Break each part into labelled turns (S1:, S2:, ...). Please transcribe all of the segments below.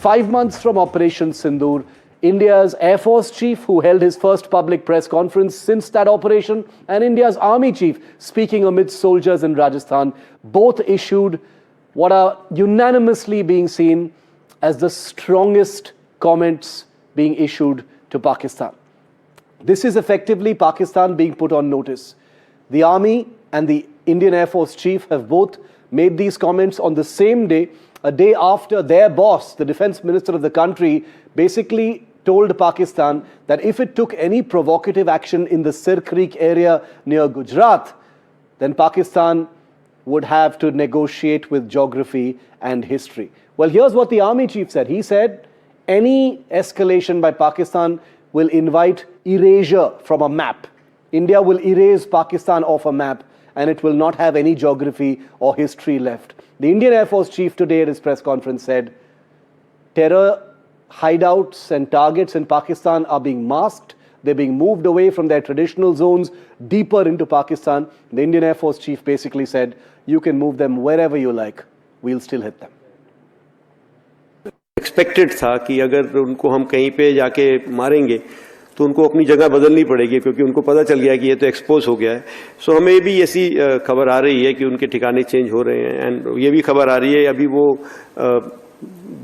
S1: 5 months from Operation Sindoor, India's Air Force Chief, who held his first public press conference since that operation, and India's Army Chief, speaking amidst soldiers in Rajasthan, both issued what are unanimously being seen as the strongest comments being issued to Pakistan. This is effectively Pakistan being put on notice. The Army and the Indian Air Force Chief have both made these comments on the same day, a day after their boss, the Defense Minister of the country, basically told Pakistan that if it took any provocative action in the Sir Creek area near Gujarat, then Pakistan would have to negotiate with geography and history. Well, here's what the Army Chief said. He said, any escalation by Pakistan will invite erasure from a map. India will erase Pakistan off a map, and it will not have any geography or history left. The Indian Air Force Chief today at his press conference said, terror hideouts and targets in Pakistan are being masked. They're being moved away from their traditional zones deeper into Pakistan. The Indian Air Force Chief basically said, you can move them wherever you like. We'll still hit them.
S2: Expected था कि अगर उनको हम कहीं पे जाके मारेंगे तो उनको अपनी जगह बदलनी पड़ेगी, क्योंकि उनको पता चल गया कि ये तो एक्सपोज हो गया है. सो हमें भी ऐसी खबर आ रही है कि उनके ठिकाने चेंज हो रहे हैं. एंड ये भी खबर आ रही है अभी वो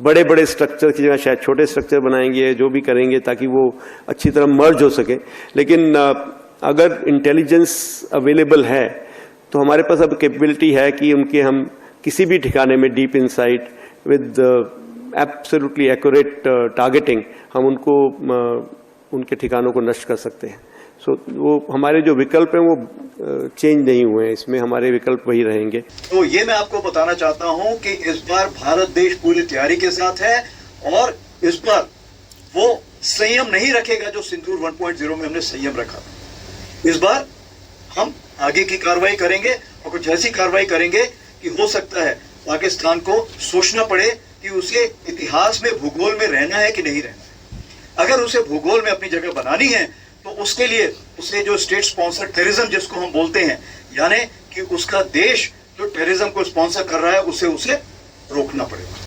S2: बड़े बड़े स्ट्रक्चर की जगह शायद छोटे स्ट्रक्चर बनाएंगे, जो भी करेंगे ताकि वो अच्छी तरह मर्ज हो सके. लेकिन अगर इंटेलिजेंस अवेलेबल है तो हमारे पास अब कैपेबिलिटी है कि उनके हम किसी भी ठिकाने में deep insight with absolutely accurate targeting हम उनको उनके ठिकानों को नष्ट कर सकते हैं. सो वो हमारे जो विकल्प हैं वो चेंज नहीं हुए हैं, इसमें हमारे विकल्प वही रहेंगे.
S3: तो ये मैं आपको बताना चाहता हूं कि इस बार भारत देश पूरी तैयारी के साथ है और इस बार वो संयम नहीं रखेगा जो सिंदूर 1.0 में हमने संयम रखा. इस बार हम आगे की कार्रवाई करेंगे और कुछ ऐसी कार्रवाई करेंगे कि हो सकता है पाकिस्तान को सोचना पड़े कि उसे इतिहास में भूगोल में रहना है कि नहीं रहना है. अगर उसे भूगोल में अपनी जगह बनानी है तो उसके लिए उसे जो स्टेट स्पॉन्सर टेररिज्म जिसको हम बोलते हैं, यानी कि उसका देश जो टेररिज्म को स्पॉन्सर कर रहा है उसे रोकना पड़ेगा.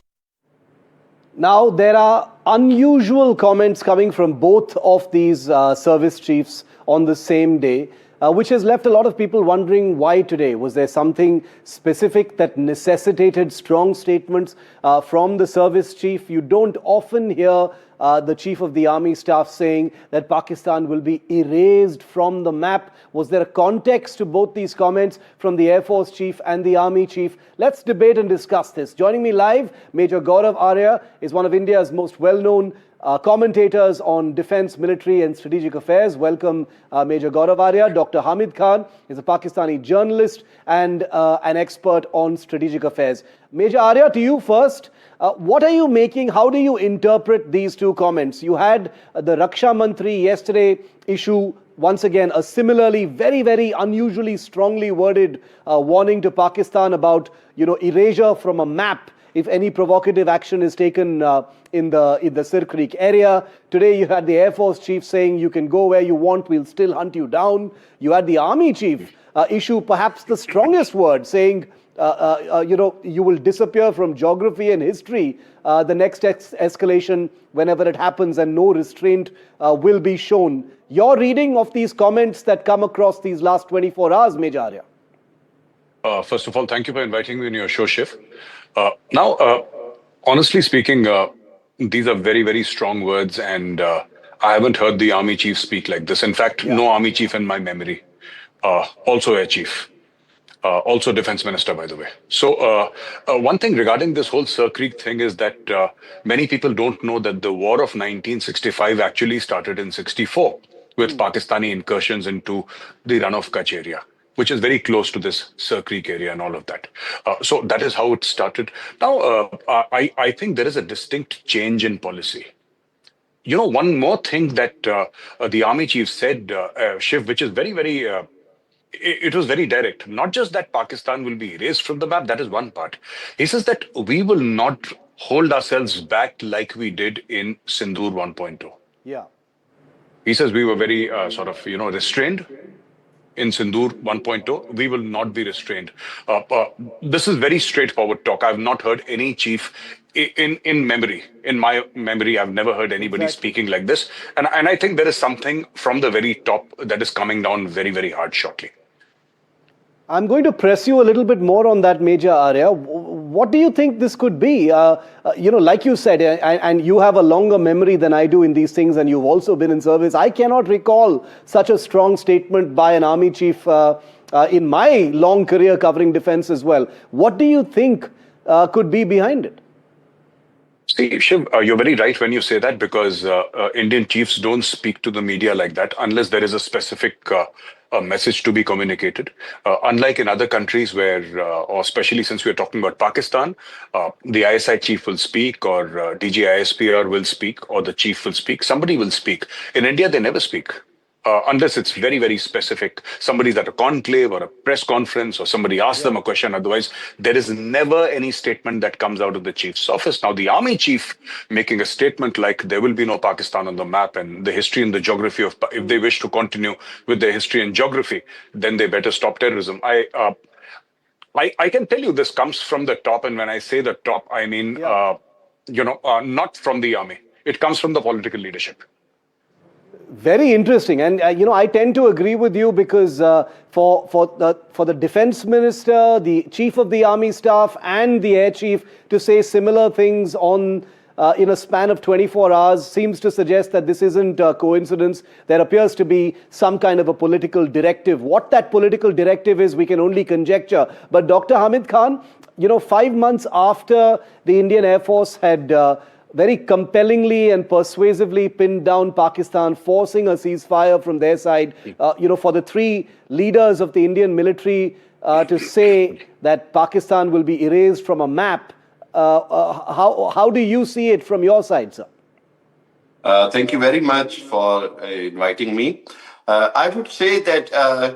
S1: Now, there are unusual comments coming from both of these service chiefs on the same day, which has left a lot of people wondering why today. Was there something specific that necessitated strong statements from the service chief? You don't often hear the chief of the army staff saying that Pakistan will be erased from the map. Was there a context to both these comments from the Air Force chief and the army chief? Let's debate and discuss this. Joining me live, Major Gaurav Arya is one of India's most well-known commentators on defense, military and strategic affairs. Welcome, Major Gaurav Arya. Dr. Hamid Khan is a Pakistani journalist and an expert on strategic affairs. Major Arya, to you first. What are you making? How do you interpret these two comments? You had the Raksha Mantri yesterday issue once again a similarly very, very unusually strongly worded warning to Pakistan about, erasure from a map if any provocative action is taken in the Sir Creek area. Today you had the Air Force chief saying you can go where you want, we'll still hunt you down. You had the Army chief issue perhaps the strongest word, saying you will disappear from geography and history the next escalation whenever it happens, and no restraint will be shown. Your reading of these comments that come across these last 24 hours, Major Arya?
S4: First of all, thank you for inviting me on your show, Shiv. Honestly speaking, these are very, very strong words, and I haven't heard the Army chief speak like this. In fact, no Army chief in my memory. Also Air Chief. Also Defense Minister, by the way. So one thing regarding this whole Sir Creek thing is that many people don't know that the war of 1965 actually started in 64 with Pakistani incursions into the Run of Kutch area, which is very close to this Sir Creek area and all of that. So that is how it started. Now, I think there is a distinct change in policy. One more thing that the Army chief said, Shiv, which is very, very... it was very direct. Not just that Pakistan will be erased from the map, that is one part. He says that we will not hold ourselves back like we did in Sindoor 1.0.
S1: Yeah.
S4: He says we were very restrained. In Sindoor 1.0, we will not be restrained. This is very straightforward talk. I've not heard any chief in memory, in my memory, I've never heard anybody
S1: Exactly.
S4: speaking like this. And I think there is something from the very top that is coming down very, very hard shortly.
S1: I'm going to press you a little bit more on that, Major Arya. What do you think this could be? Like you said, and you have a longer memory than I do in these things, and you've also been in service. I cannot recall such a strong statement by an army chief in my long career covering defense as well. What do you think could be behind it?
S4: See, Shiv, you're very right when you say that, because Indian chiefs don't speak to the media like that unless there is a specific message to be communicated. Unlike in other countries where, or especially since we're talking about Pakistan, the ISI chief will speak, or DG ISPR will speak, or the chief will speak. Somebody will speak. In India, they never speak. Unless it's very, very specific. Somebody's at a conclave or a press conference, or somebody asks them a question. Otherwise, there is never any statement that comes out of the chief's office. Now, the army chief making a statement like there will be no Pakistan on the map, and the history and the geography of, if they wish to continue with their history and geography, then they better stop terrorism. I can tell you this comes from the top. And when I say the top, I mean, not from the army. It comes from the political leadership.
S1: Very interesting, and I tend to agree with you, because for the defense minister, the chief of the army staff, and the air chief to say similar things on in a span of 24 hours seems to suggest that this isn't a coincidence. There appears to be some kind of a political directive. What that political directive is, we can only conjecture. But Dr. Hamid Khan, 5 months after the Indian Air Force had very compellingly and persuasively pinned down Pakistan, forcing a ceasefire from their side, for the three leaders of the Indian military to say that Pakistan will be erased from a map. How do you see it from your side, sir?
S5: Thank you very much for inviting me. I would say that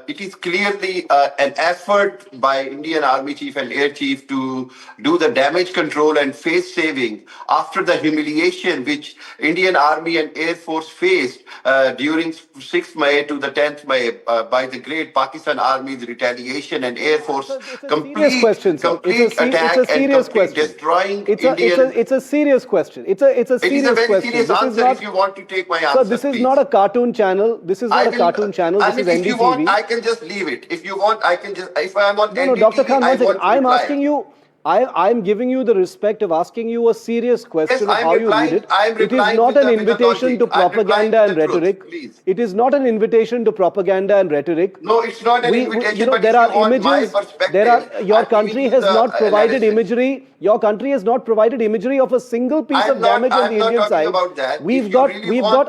S5: it is clearly an effort by Indian Army Chief and Air Chief to do the damage control and face saving after the humiliation which Indian Army and Air Force faced during 6th May to the 10th May by the great Pakistan Army's retaliation and Air Force complete attack and complete destroying Indian.
S1: It's a serious question. It's a serious question.
S5: It is a very serious answer if you want to take my answer.
S1: So this is not a cartoon channel. This is not a cartoon channel. This is NDTV.
S5: If you want, I can just leave it. If you want, I can just. If I am on NDTV,
S1: Dr. Khan,
S5: I want to
S1: I'm
S5: reply.
S1: asking you. I'm giving you the respect of asking you a serious question of how you read it. It is not an invitation to propaganda and rhetoric. It is not an invitation to propaganda and rhetoric.
S5: No, it's not an invitation. But
S1: there are images. Your country has not provided imagery. Your country has not provided imagery of a single piece of damage on the Indian side. We've got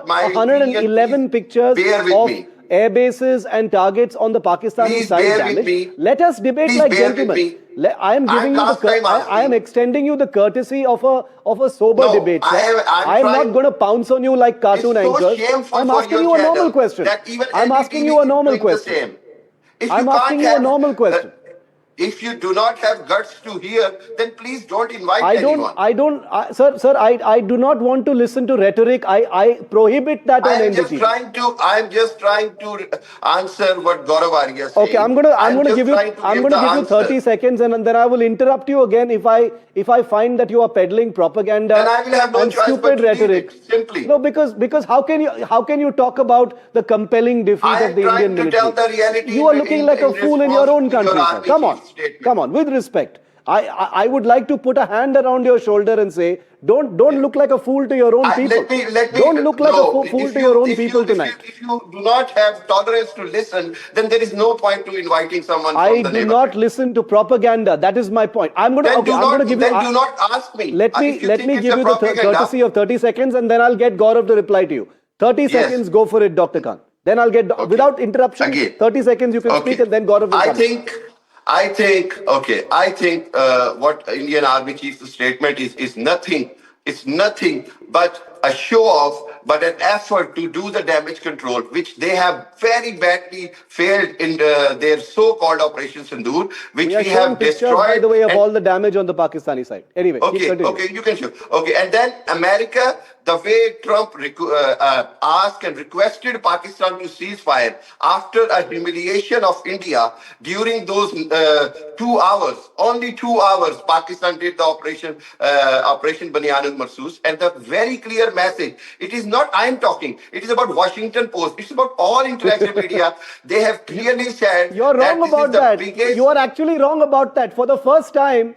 S1: 111 pictures of air bases and targets on the Pakistani side damage. Let us debate like gentlemen. I am extending you the courtesy of a sober debate. I am not going to pounce on you like cartoon anchors. I'm asking you a normal question. I'm asking you a normal question. I'm asking you a normal question.
S5: If you do not have guts to hear, then please don't invite anyone.
S1: Sir, I do not want to listen to rhetoric. I prohibit that on NDTV.
S5: I'm just trying to answer what Gaurav Arya said.
S1: Okay, I'm going to give you 30 seconds, and then I will interrupt you again if I find that you are peddling propaganda
S5: and I will have no
S1: and
S5: choice
S1: stupid rhetoric.
S5: Simply.
S1: No, because how can you talk about the compelling defeat of the Indian military?
S5: Tell the reality.
S1: You are looking like a fool in your own country, sir. Come on, with respect. I would like to put a hand around your shoulder and say, don't look like a fool to your own people. Don't look like a fool to your own people tonight.
S5: If you do not have tolerance to listen, then there is no point to inviting someone from the neighborhood.
S1: I do not listen to propaganda. That is my point. I'm going to give you.
S5: Then do not ask me.
S1: Let me give you the courtesy of 30 seconds, and then I'll get Gaurav to reply to you. 30 seconds, go for it, Dr. Khan. Then I'll get, without interruption, 30 seconds you can speak, and then Gaurav will come.
S5: I think what Indian Army Chief's statement is nothing. It's nothing but a show off, but an effort to do the damage control, which they have very badly failed in their so-called Operation Sindoor, which we have destroyed.
S1: By the way, of all the damage on the Pakistani side. Anyway,
S5: okay, you can show. Okay, and then America the way Trump asked and requested Pakistan to cease fire after a humiliation of India during those 2 hours, only 2 hours, Pakistan did the Operation Banyan Marsus, and the very clear message. It is not I am talking. It is about Washington Post. It's about all international media. They have clearly said
S1: You're
S5: that
S1: wrong
S5: this is
S1: about
S5: the
S1: that.
S5: biggest.
S1: You are actually wrong about that. For the first time,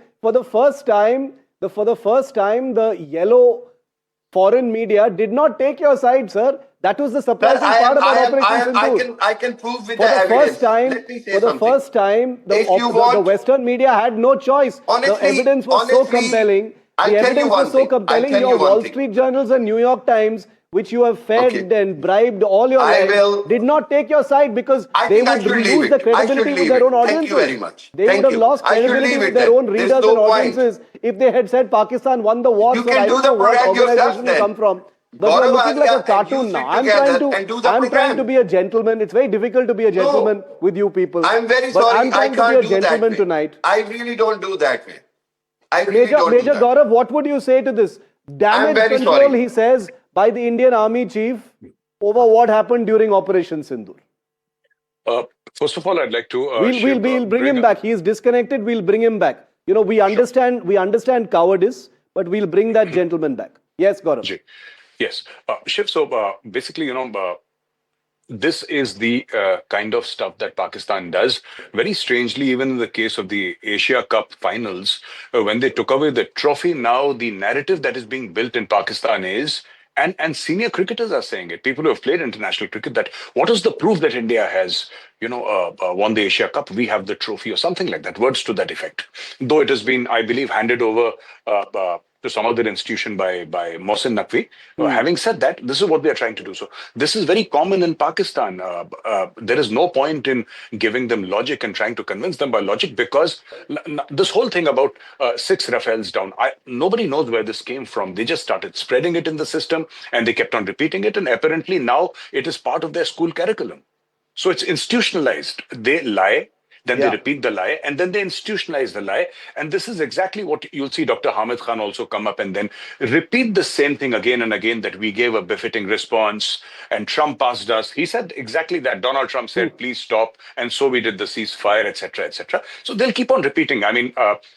S1: the yellow foreign media did not take your side, sir. That was the surprising part about Operation Sindoor.
S5: I can prove with
S1: For
S5: the
S1: the
S5: evidence.
S1: first time,
S5: Let me say
S1: for the
S5: something.
S1: first time,
S5: If you want-
S1: the Western media had no choice. The evidence was so
S5: honestly,
S1: compelling.
S5: I'll
S1: The
S5: tell you
S1: evidence
S5: one
S1: was so
S5: thing.
S1: compelling.
S5: I'll tell
S1: Your
S5: you one
S1: Wall
S5: thing.
S1: Street journals and New York Times, which you have fed
S5: Okay.
S1: and bribed all your
S5: I
S1: lives,
S5: will-
S1: did not take your side because
S5: I
S1: they
S5: think I
S1: would
S5: should leave
S1: lose the
S5: it. I should
S1: credibility with
S5: leave
S1: their
S5: it.
S1: own
S5: Thank
S1: audiences.
S5: you very much.
S1: They
S5: Thank
S1: would have
S5: you.
S1: lost
S5: I should
S1: credibility
S5: leave
S1: with
S5: it
S1: their
S5: then.
S1: own
S5: There's
S1: readers
S5: no
S1: and
S5: point.
S1: audiences if they had said Pakistan won the war.
S5: You
S1: Sir,
S5: can
S1: I
S5: do
S1: don't
S5: the
S1: know what
S5: parade yourself
S1: organization you
S5: then.
S1: come from. But
S5: Gaurav,
S1: you're looking like
S5: Arya,
S1: a
S5: and you
S1: cartoon
S5: sit
S1: now. I'm
S5: together and do the
S1: trying
S5: program.
S1: to be a gentleman. It's very difficult to be a gentleman with you people.
S5: I'm very
S1: But
S5: sorry.
S1: I'm
S5: I
S1: trying to be a
S5: can't do that
S1: gentleman
S5: way.
S1: tonight.
S5: I really don't do that way. I really don't
S1: Major
S5: do that.
S1: Gaurav, what would you say to this? Damage
S5: very
S1: control,
S5: sorry.
S1: he says, by the Indian Army chief over what happened during Operation Sindoor.
S4: Uh, First of all, I'd like to
S1: We'll bring him back. He is disconnected. We'll bring him back. You know, we understand cowardice, but we'll bring that gentleman back. Yes, Gaurav.
S4: Ji. Yes. Shiv, so basically, this is the kind of stuff that Pakistan does. Very strangely, even in the case of the Asia Cup finals, when they took away the trophy, now the narrative that is being built in Pakistan is, and senior cricketers are saying it, people who have played international cricket, that what is the proof that India has, won the Asia Cup? We have the trophy or something like that, words to that effect. Though it has been, I believe, handed over to some other institution by Mohsin Naqvi. Having said that, this is what they are trying to do. So this is very common in Pakistan. There is no point in giving them logic and trying to convince them by logic, because this whole thing about 6 Rafales down, nobody knows where this came from. They just started spreading it in the system and they kept on repeating it. And apparently now it is part of their school curriculum. So it's institutionalized. They lie, then they repeat the lie, and then they institutionalize the lie. And this is exactly what you'll see Dr. Hamid Khan also come up and then repeat the same thing again and again, that we gave a befitting response and Trump asked us. He said exactly that. Donald Trump said, please stop. And so we did the ceasefire, etc., etc. So they'll keep on repeating. I mean,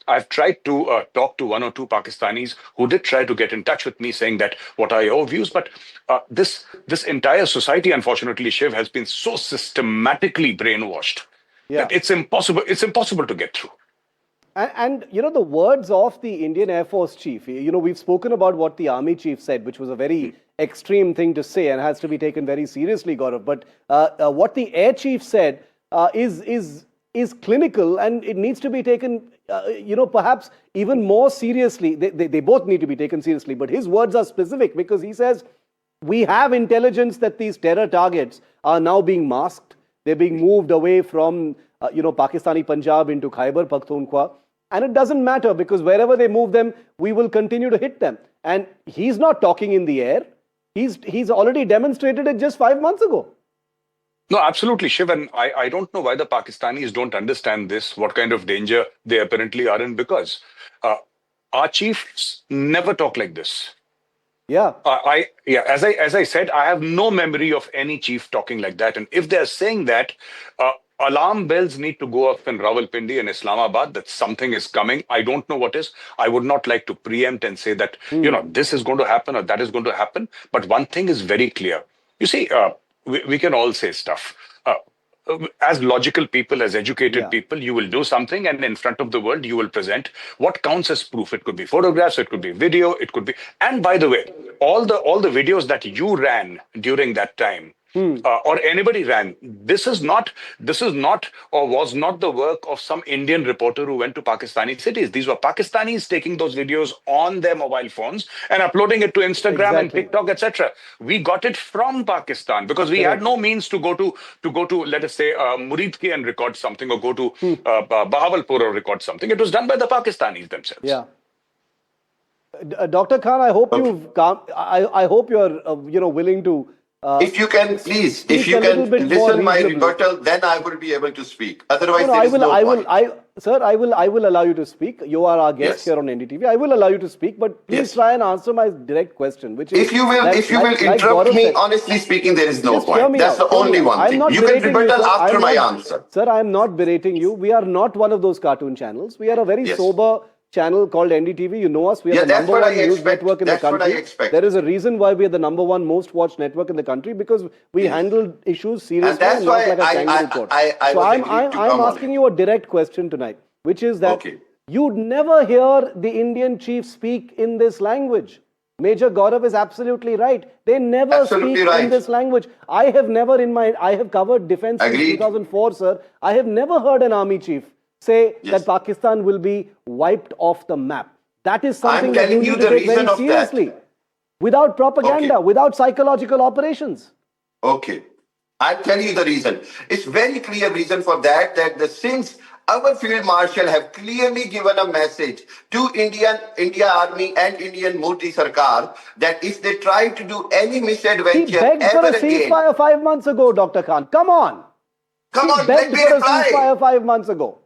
S4: I've tried to talk to 1 or 2 Pakistanis who did try to get in touch with me saying that, what are your views? But this entire society, unfortunately, Shiv, has been so systematically brainwashed that it's impossible to get through.
S1: And the words of the Indian Air Force chief, we've spoken about what the army chief said, which was a very extreme thing to say and has to be taken very seriously, Gaurav. But what the air chief said is clinical, and it needs to be taken, perhaps even more seriously. They both need to be taken seriously, but his words are specific because he says, we have intelligence that these terror targets are now being masked. They're being moved away from, Pakistani Punjab into Khyber Pakhtunkhwa. And it doesn't matter because wherever they move them, we will continue to hit them. And he's not talking in the air. He's already demonstrated it just 5 months ago.
S4: No, absolutely, Shiv. And I don't know why the Pakistanis don't understand this, what kind of danger they apparently are in, because our chiefs never talk like this.
S1: Yeah.
S4: As I said, I have no memory of any chief talking like that. And if they're saying that, alarm bells need to go off in Rawalpindi and Islamabad that something is coming. I don't know what is. I would not like to preempt and say that, this is going to happen or that is going to happen. But one thing is very clear. You see, we can all say stuff. As logical people, as educated people, you will do something and in front of the world, you will present what counts as proof. It could be photographs, it could be video, it could be... And by the way, all the videos that you ran during that time, or anybody ran, this is not or was not the work of some Indian reporter who went to Pakistani cities. These were Pakistanis taking those videos on their mobile phones and uploading it to Instagram and TikTok, etc. We got it from Pakistan because we had no means to go to let us say Muridki and record something, or go to Bahawalpur or record something. It was done by the Pakistanis themselves.
S1: Yeah. Dr. Khan, I hope I hope you're willing to.
S5: If you can, please, if you can listen my rebuttal, then I will be able to speak. Otherwise, there is no point.
S1: Sir, I will allow you to speak. You are our guest
S5: Yes.
S1: here on NDTV. I will allow you to speak, but please
S5: Yes.
S1: try and answer my direct question, which is
S5: If you will,
S1: like
S5: interrupt
S1: Gaurav
S5: me,
S1: said.
S5: honestly speaking, there is no
S1: Just hear
S5: point.
S1: me
S5: That's
S1: out.
S5: the
S1: Hear me
S5: only
S1: out.
S5: one
S1: I'm
S5: thing.
S1: not
S5: You can
S1: berating you,
S5: rebuttal
S1: sir.
S5: after
S1: I'm
S5: my
S1: not,
S5: answer.
S1: Sir, I am not berating you. We are not one of those cartoon channels. We are a very
S5: Yes.
S1: sober channel called NDTV. You know us. We are
S5: Yeah,
S1: the
S5: that's
S1: number
S5: what I
S1: one news
S5: expect.
S1: network in
S5: That's
S1: the
S5: what I
S1: country.
S5: expect.
S1: There is a reason why we are the number one most watched network in the country, because we
S5: Yes.
S1: handle issues seriously
S5: And that's
S1: and not
S5: why
S1: like a kangaroo court.
S5: I
S1: So
S5: was
S1: I'm
S5: agreed
S1: I'm
S5: to
S1: I'm
S5: come on
S1: asking
S5: it.
S1: you a direct question tonight, which is that
S5: Okay.
S1: you'd never hear the Indian chief speak in this language. Major Gaurav is absolutely right. They never
S5: Absolutely
S1: speak in
S5: right.
S1: this language. I have covered defense since
S5: Agreed.
S1: 2004, sir. I have never heard an army chief say
S5: Yes.
S1: that Pakistan will be wiped off the map. That is something
S5: I'm
S1: that you
S5: telling you
S1: need to
S5: the
S1: take very
S5: reason of that.
S1: seriously. Without propaganda,
S5: Okay.
S1: without psychological operations.
S5: Okay. I'll tell you the reason. It's very clear reason for that, since our field marshal have clearly given a message to India Army and Indian Modi Sarkar that if they try to do any
S1: He
S5: misadventure
S1: begged for
S5: ever
S1: a
S5: again,
S1: ceasefire 5 months ago, Dr. Khan. Come on.
S5: come
S1: He
S5: on, let
S1: begged
S5: me
S1: for a
S5: reply.
S1: ceasefire 5 months ago.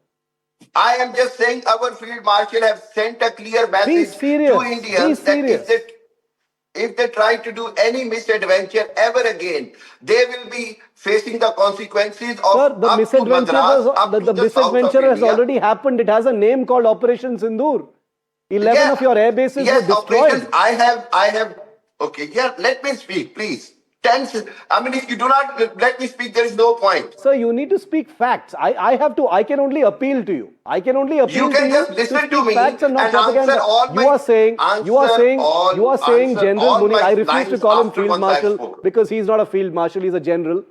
S5: I am just saying our field marshal have sent a clear
S1: Be
S5: message to
S1: serious. Be
S5: Indians that
S1: serious.
S5: if they try to do any misadventure ever again, they will be facing the consequences of
S1: Sir, the
S5: up to
S1: misadventure
S5: Madras, up to
S1: the
S5: the south of
S1: misadventure has
S5: India.
S1: already happened. It has a name called Operation Sindoor. 11
S5: Yeah,
S1: of your air bases were
S5: yes, operations.
S1: destroyed.
S5: I have. Okay, yeah. Let me speak, please. I mean, if you do not let me speak, there is no point.
S1: Sir, you need to speak facts. I can only appeal to you. I can only
S5: You
S1: appeal to
S5: can
S1: you
S5: just
S1: to
S5: listen to
S1: speak
S5: me
S1: facts and not
S5: and answer
S1: propaganda.
S5: all
S1: You are saying,
S5: answer
S1: General
S5: all
S1: Muni.
S5: my
S1: I refuse to
S5: lines
S1: call him
S5: after
S1: Field
S5: once I've
S1: Marshal
S5: spoken.
S1: because he's not a Field Marshal, he's a general.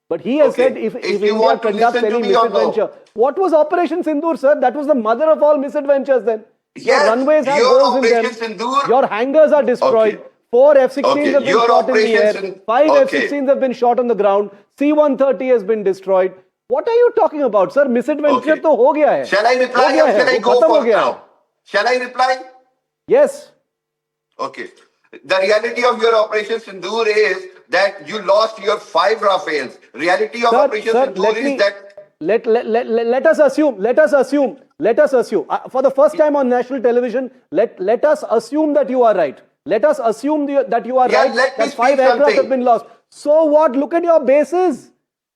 S1: But he has said
S5: Okay,
S1: if
S5: you
S1: India
S5: want to
S1: conducts
S5: listen to
S1: any
S5: me or
S1: misadventure,
S5: no?
S1: what was Operation Sindoor, sir? That was the mother of all misadventures then. Your
S5: Yes,
S1: runways have
S5: your
S1: holes in
S5: Operation
S1: them.
S5: Sindoor.
S1: Your hangars are destroyed.
S5: Okay,
S1: 4 F-16s
S5: okay,
S1: have been
S5: your
S1: shot in the
S5: Operation
S1: air. 5
S5: Okay,
S1: F-16s have been shot on the ground. C-130 has been destroyed. What are you talking about, sir? Misadventure
S5: okay.
S1: तो हो गया है.
S5: Shall I
S1: हो
S5: reply
S1: गया
S5: or
S1: है.
S5: shall I
S1: वो
S5: go
S1: खत्म हो
S5: for
S1: गया है.
S5: now? Shall I reply?
S1: Yes.
S5: Okay. The reality of your Operation Sindoor is that you lost your 5 Rafales. Reality of Operation
S1: Sir,
S5: Sindoor is that
S1: let us assume for the first time on national television, let us assume that you are right. Let us assume that you are
S5: Yeah,
S1: right,
S5: let me
S1: that 5
S5: speak
S1: aircraft have
S5: something.
S1: been lost. So what? Look at your bases.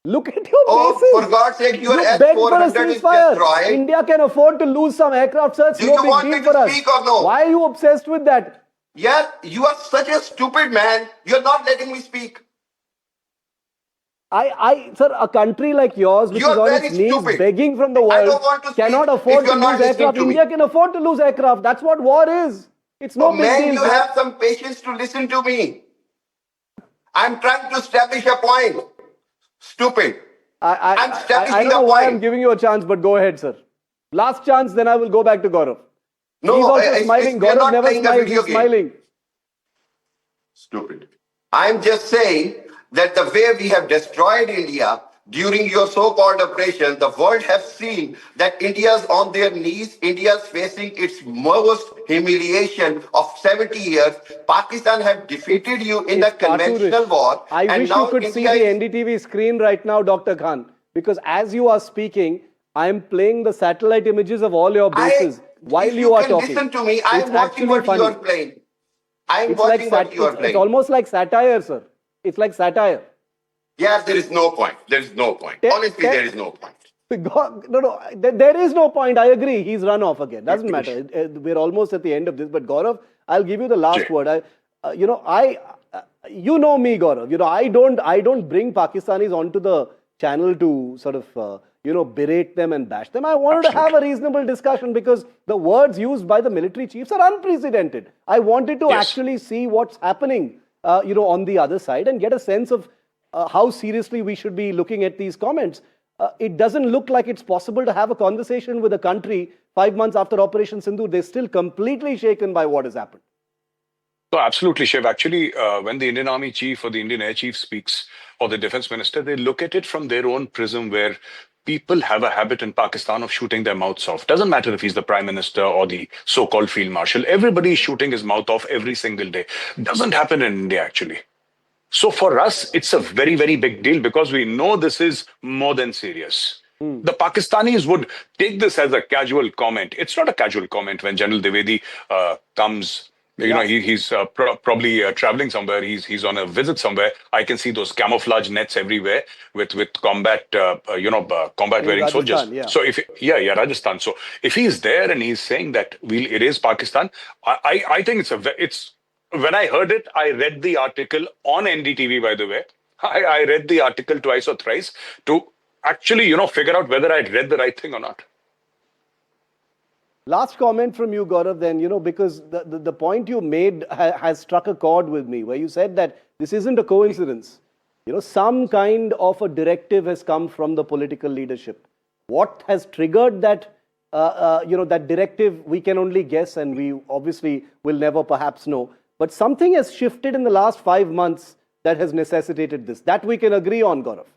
S1: Look at your
S5: Oh,
S1: bases.
S5: for God's sake, your
S1: You begged for a
S5: S-400 is
S1: ceasefire.
S5: destroyed.
S1: India can afford to lose some aircraft, sir. It's
S5: Do
S1: no
S5: you
S1: big
S5: want me
S1: deal
S5: to
S1: for us.
S5: speak or no?
S1: Why are you obsessed with that?
S5: Yeah, you are such a stupid man. You're not letting me speak.
S1: Sir, a country like yours, which is
S5: You're
S1: on
S5: very
S1: its knees
S5: stupid.
S1: begging from the
S5: I
S1: world,
S5: don't want to
S1: cannot
S5: speak if
S1: afford to
S5: you're not
S1: lose
S5: listening
S1: aircraft.
S5: to me.
S1: India can afford to lose aircraft. That's what war is. It's
S5: Oh,
S1: no big
S5: man,
S1: deal,
S5: you
S1: sir.
S5: have some patience to listen to me. I'm trying to establish a point. Stupid. I'm
S1: I
S5: establishing
S1: don't
S5: a
S1: know why I'm
S5: point.
S1: giving you a chance, but go ahead, sir. Last chance, then I will go back to Gaurav. He's
S5: No,
S1: also smiling.
S5: we are
S1: Gaurav
S5: not
S1: never
S5: playing a
S1: smiles.
S5: video
S1: He's
S5: game.
S1: smiling.
S5: Stupid. I'm just saying that the way we have destroyed India during your so-called operation, the world has seen that India's on their knees. India's facing its most humiliation of 70 years. Pakistan have defeated you in the
S1: It's
S5: conventional
S1: cartoonish.
S5: war,
S1: I
S5: and
S1: wish you
S5: now
S1: could see
S5: India
S1: the
S5: is.
S1: NDTV screen right now, Dr. Khan, because as you are speaking, I am playing the satellite images of all your bases while
S5: If
S1: you
S5: you
S1: are
S5: can
S1: talking.
S5: listen to me, I
S1: It's
S5: am watching
S1: actually
S5: what you are
S1: funny.
S5: playing. I am
S1: It's like
S5: watching what you are
S1: it's
S5: playing.
S1: almost like satire, sir. It's like satire.
S5: Yeah, there is no point. There is no point.
S1: Te-
S5: Honestly,
S1: te-
S5: there is no point.
S1: No, there is no point. I agree. He's run off again. Doesn't matter. We're almost at the end of this. But Gaurav, I'll give you the last
S4: Jay.
S1: word. You know me, Gaurav. I don't bring Pakistanis onto the channel to sort of, berate them and bash them. I wanted to have a reasonable discussion because the words used by the military chiefs are unprecedented. I wanted to
S4: Yes.
S1: actually see what's happening, on the other side and get a sense of how seriously we should be looking at these comments. It doesn't look like it's possible to have a conversation with a country 5 months after Operation Sindoor. They're still completely shaken by what has happened.
S4: So absolutely, Shiv. Actually, when the Indian Army chief or the Indian Air Chief speaks, or the defense minister, they look at it from their own prism where people have a habit in Pakistan of shooting their mouths off. Doesn't matter if he's the prime minister or the so-called field marshal. Everybody is shooting his mouth off every single day. Doesn't happen in India, actually. So for us, it's a very, very big deal because we know this is more than serious. The Pakistanis would take this as a casual comment. It's not a casual comment when General Dwivedi comes. You know, he's probably traveling somewhere. He's on a visit somewhere. I can see those camouflage nets everywhere with combat, combat wearing soldiers.
S1: Rajasthan, yeah.
S4: So if Rajasthan. So if he's there and he's saying that we'll erase Pakistan, I think it's when I heard it, I read the article on NDTV. By the way, I read the article twice or thrice to actually, figure out whether I'd read the right thing or not.
S1: Last comment from you, Gaurav, then, because the point you made has struck a chord with me, where you said that this isn't a coincidence. Some kind of a directive has come from the political leadership. What has triggered that, that directive, we can only guess, and we obviously will never perhaps know. But something has shifted in the last 5 months that has necessitated this. That we can agree on, Gaurav.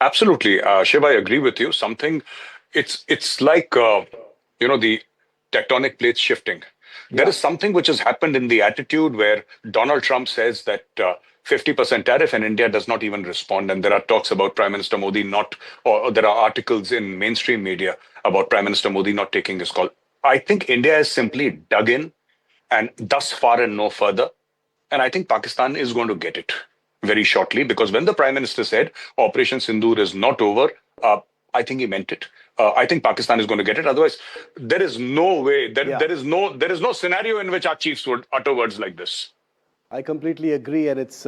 S4: Absolutely. Shiv, I agree with you. It's like, the tectonic plates shifting. There is something which has happened in the attitude where Donald Trump says that 50% tariff and India does not even respond. And there are talks about Prime Minister Modi or there are articles in mainstream media about Prime Minister Modi not taking this call. I think India has simply dug in and thus far and no further. And I think Pakistan is going to get it very shortly, because when the Prime Minister said Operation Sindoor is not over, I think he meant it. I think Pakistan is going to get it. Otherwise, there is no way, there is no scenario in which our chiefs would utter words like this.
S1: I completely agree, and it's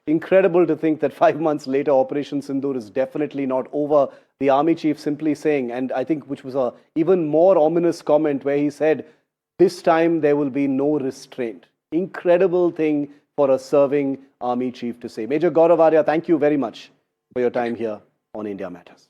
S1: incredible to think that 5 months later, Operation Sindoor is definitely not over. The army chief simply saying, and I think which was a even more ominous comment, where he said, this time there will be no restraint. Incredible thing for a serving army chief to say. Major Gaurav Arya, thank you very much for your time here on India Matters.